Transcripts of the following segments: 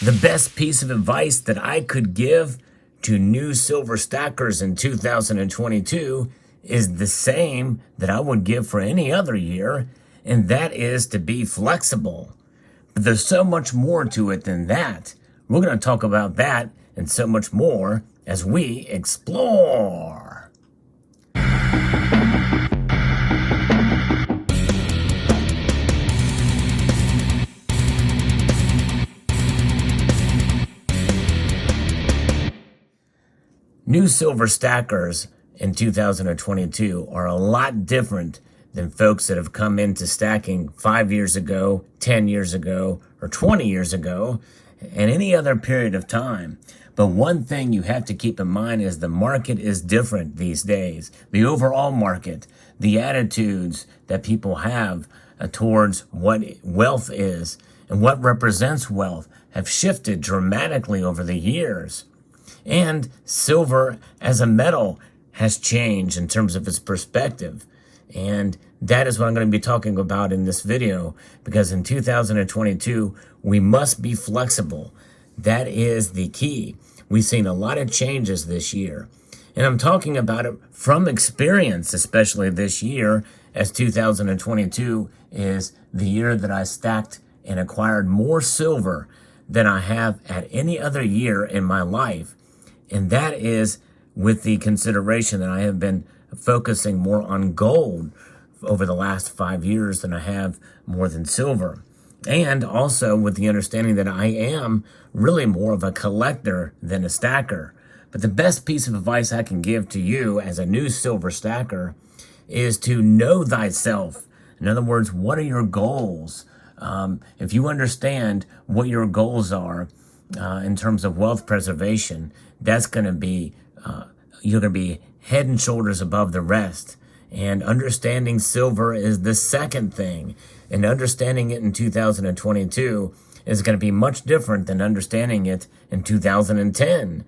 The best piece of advice that I could give to new silver stackers in 2022 is the same that I would give for any other year, and that is to be flexible. But there's so much more to it than that. We're going to talk about that and so much more as we explore. New silver stackers in 2022 are a lot different than folks that have come into stacking 5 years ago, 10 years ago, or 20 years ago, and any other period of time. But one thing you have to keep in mind is the market is different these days. The overall market, the attitudes that people have towards what wealth is and what represents wealth have shifted dramatically over the years. And silver as a metal has changed in terms of its perspective. And that is what I'm going to be talking about in this video, because in 2022, we must be flexible. That is the key. We've seen a lot of changes this year. And I'm talking about it from experience, especially this year, as 2022 is the year that I stacked and acquired more silver than I have at any other year in my life. And that is with the consideration that I have been focusing more on gold over the last 5 years than I have more than silver. And also with the understanding that I am really more of a collector than a stacker. But the best piece of advice I can give to you as a new silver stacker is to know thyself. In other words, what are your goals? If you understand what your goals are in terms of wealth preservation, that's going to be, you're going to be head and shoulders above the rest. And understanding silver is the second thing. And understanding it in 2022 is going to be much different than understanding it in 2010.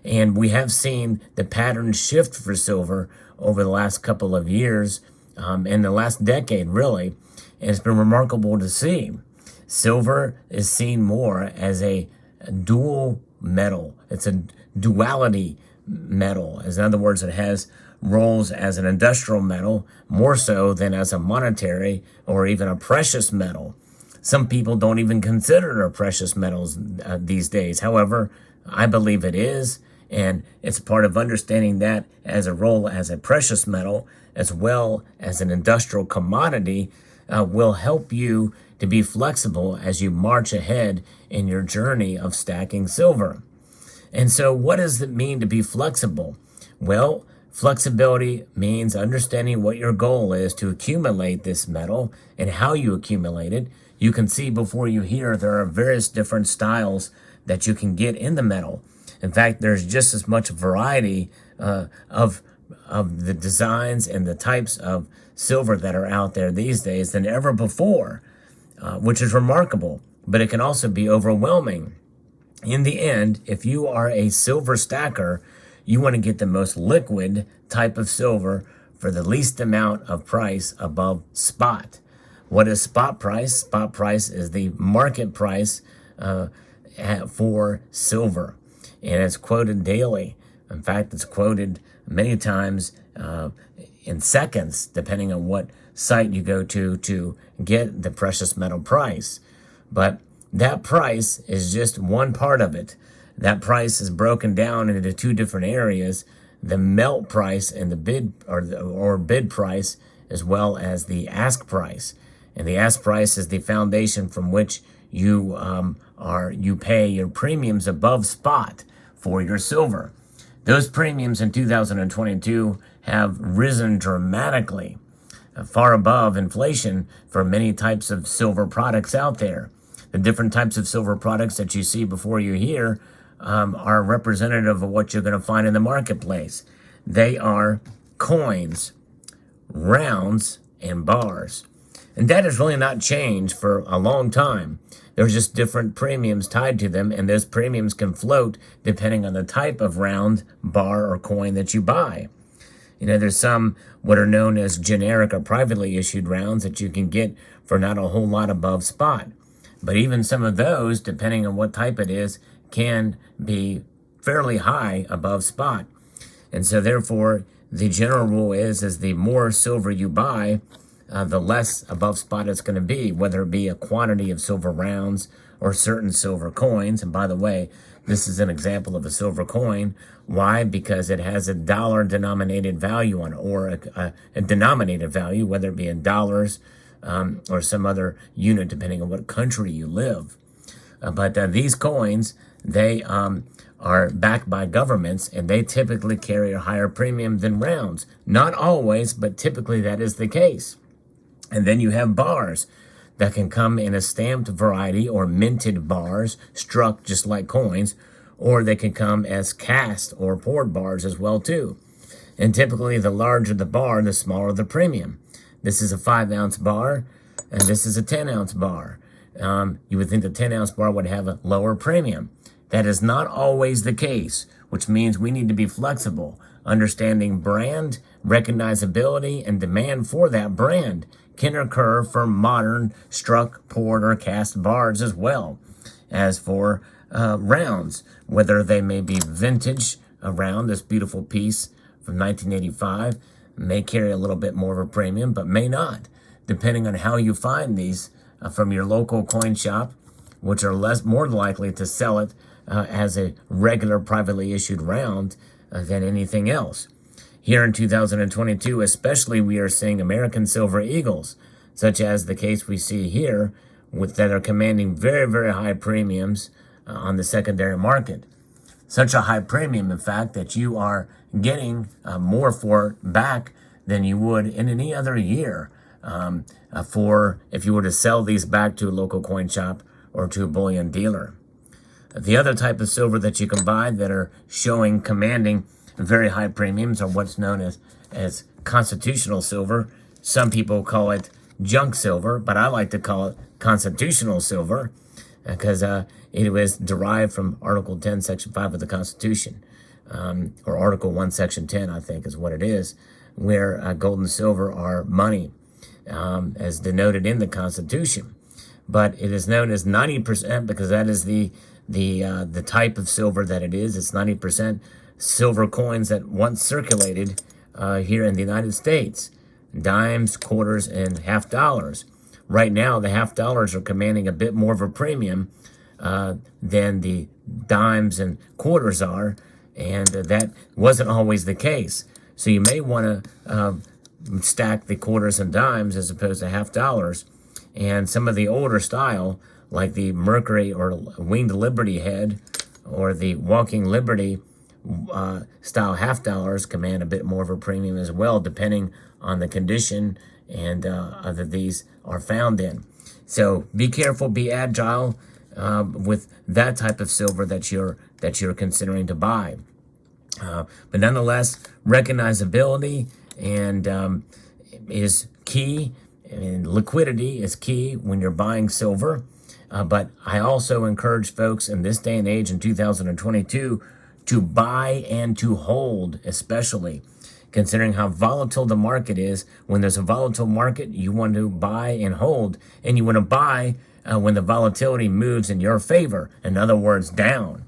And we have seen the pattern shift for silver over the last couple of years, in the last decade, really. And it's been remarkable to see. Silver is seen more as a dual metal. It's a duality metal. In other words, it has roles as an industrial metal more so than as a monetary or even a precious metal. Some people don't even consider it a precious metals these days. However, I believe it is, and it's part of understanding that as a role as a precious metal as well as an industrial commodity will help you to be flexible as you march ahead in your journey of stacking silver. And so what does it mean to be flexible? Well, flexibility means understanding what your goal is to accumulate this metal and how you accumulate it. You can see before you here, there are various different styles that you can get in the metal. In fact, there's just as much variety of the designs and the types of silver that are out there these days than ever before. Which is remarkable, but it can also be overwhelming. In the end, if you are a silver stacker, you want to get the most liquid type of silver for the least amount of price above spot. What is spot price? Spot price is the market price for silver, and it's quoted daily. In fact, it's quoted many times in seconds, depending on what site you go to get the precious metal price. But that price is just one part of it. That price is broken down into two different areas: the melt price and the bid or bid price, as well as the ask price. And the ask price is the foundation from which you pay your premiums above spot for your silver. Those premiums in 2022 have risen dramatically, far above inflation for many types of silver products out there. The different types of silver products that you see before you here are representative of what you're going to find in the marketplace. They are coins, rounds, and bars. And that has really not changed for a long time. There's just different premiums tied to them, and those premiums can float depending on the type of round, bar, or coin that you buy. You know, there's some what are known as generic or privately issued rounds that you can get for not a whole lot above spot. But even some of those, depending on what type it is, can be fairly high above spot. And so therefore, the general rule is the more silver you buy, the less above spot it's going to be, whether it be a quantity of silver rounds or certain silver coins. And by the way, this is an example of a silver coin. Why? Because it has a dollar denominated value on it, or a denominated value, whether it be in dollars or some other unit, depending on what country you live. But these coins, they are backed by governments, and they typically carry a higher premium than rounds. Not always, but typically that is the case. And then you have bars that can come in a stamped variety or minted bars, struck just like coins, or they can come as cast or poured bars as well too. And typically the larger the bar, the smaller the premium. This is a 5-ounce bar, and this is a 10-ounce bar. You would think the 10-ounce bar would have a lower premium. That is not always the case, which means we need to be flexible, understanding brand, recognizability, and demand for that brand can occur for modern struck, poured, or cast bars as well as for rounds, whether they may be vintage around. This beautiful piece from 1985 may carry a little bit more of a premium, but may not, depending on how you find these from your local coin shop, which are more likely to sell it as a regular privately issued round than anything else. Here in 2022, especially, we are seeing American Silver Eagles, such as the case we see here, that are commanding very, very high premiums on the secondary market. Such a high premium, in fact, that you are getting more for it back than you would in any other year for if you were to sell these back to a local coin shop or to a bullion dealer. The other type of silver that you can buy that are commanding very high premiums are what's known as constitutional silver. Some people call it junk silver, but I like to call it constitutional silver because it was derived from Article 10, Section 5 of the Constitution, or Article 1, Section 10, I think is what it is, where gold and silver are money, as denoted in the Constitution. But it is known as 90% because that is the type of silver that it is. It's 90% silver coins that once circulated here in the United States. Dimes, quarters, and half dollars. Right now, the half dollars are commanding a bit more of a premium than the dimes and quarters are, and that wasn't always the case. So you may want to stack the quarters and dimes as opposed to half dollars. And some of the older style, like the Mercury or Winged Liberty head or the Walking Liberty style half dollars, command a bit more of a premium as well, depending on the condition and that these are found in. So be careful, be agile with that type of silver that you're considering to buy. But nonetheless, recognizability and is key, and liquidity is key when you're buying silver. But I also encourage folks in this day and age in 2022 to buy and to hold, especially considering how volatile the market is. When there's a volatile market, you want to buy and hold, and you want to buy when the volatility moves in your favor. In other words, down.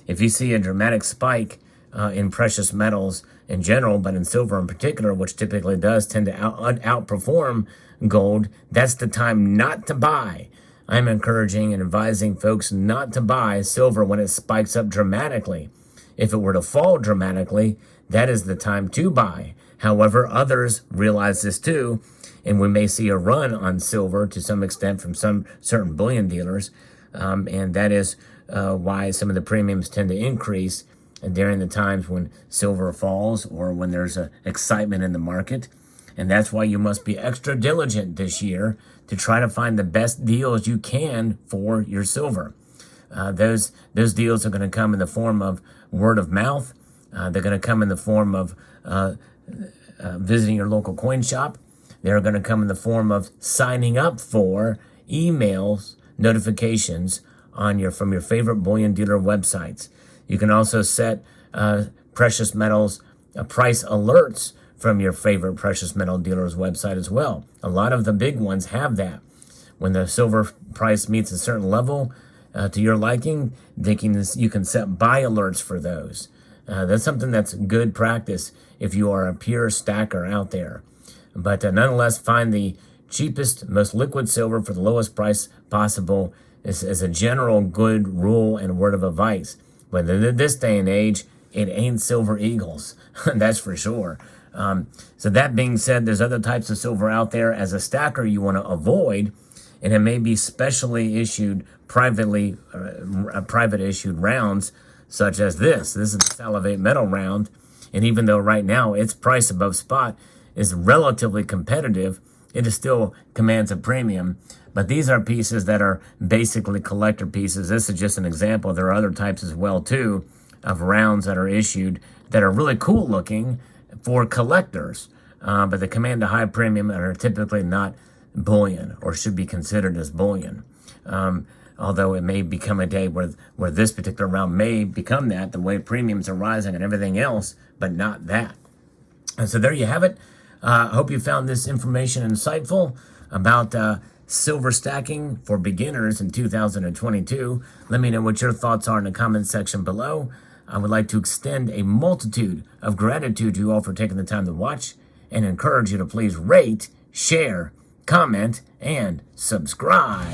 If you see a dramatic spike in precious metals in general, but in silver in particular, which typically does tend to outperform gold, that's the time not to buy. I'm encouraging and advising folks not to buy silver when it spikes up dramatically. If it were to fall dramatically, that is the time to buy. However, others realize this too, and we may see a run on silver to some extent from some certain bullion dealers, and that is why some of the premiums tend to increase during the times when silver falls or when there's excitement in the market. And that's why you must be extra diligent this year to try to find the best deals you can for your silver. Those deals are going to come in the form of word of mouth. They're going to come in the form of visiting your local coin shop. They're going to come in the form of signing up for emails, notifications from your favorite bullion dealer websites. You can also set precious metals price alerts from your favorite precious metal dealer's website as well. A lot of the big ones have that, when the silver price meets a certain level to your liking, you can set buy alerts for those. That's something that's good practice if you are a pure stacker out there. But nonetheless, find the cheapest, most liquid silver for the lowest price possible is a general good rule and word of advice. But in this day and age, it ain't silver eagles. That's for sure. So that being said, there's other types of silver out there as a stacker you want to avoid, and it may be specially issued private issued rounds such as this. This is the Salivate Metal round, and even though right now its price above spot is relatively competitive, it still commands a premium. But these are pieces that are basically collector pieces. This is just an example. There are other types as well too of rounds that are issued that are really cool looking for collectors, but they command a high premium and are typically not bullion or should be considered as bullion. Although it may become a day where this particular round may become that, the way premiums are rising and everything else, but not that. And so there you have it. I hope you found this information insightful about silver stacking for beginners in 2022. Let me know what your thoughts are in the comment section below. I would like to extend a multitude of gratitude to you all for taking the time to watch and encourage you to please rate, share, comment, and subscribe.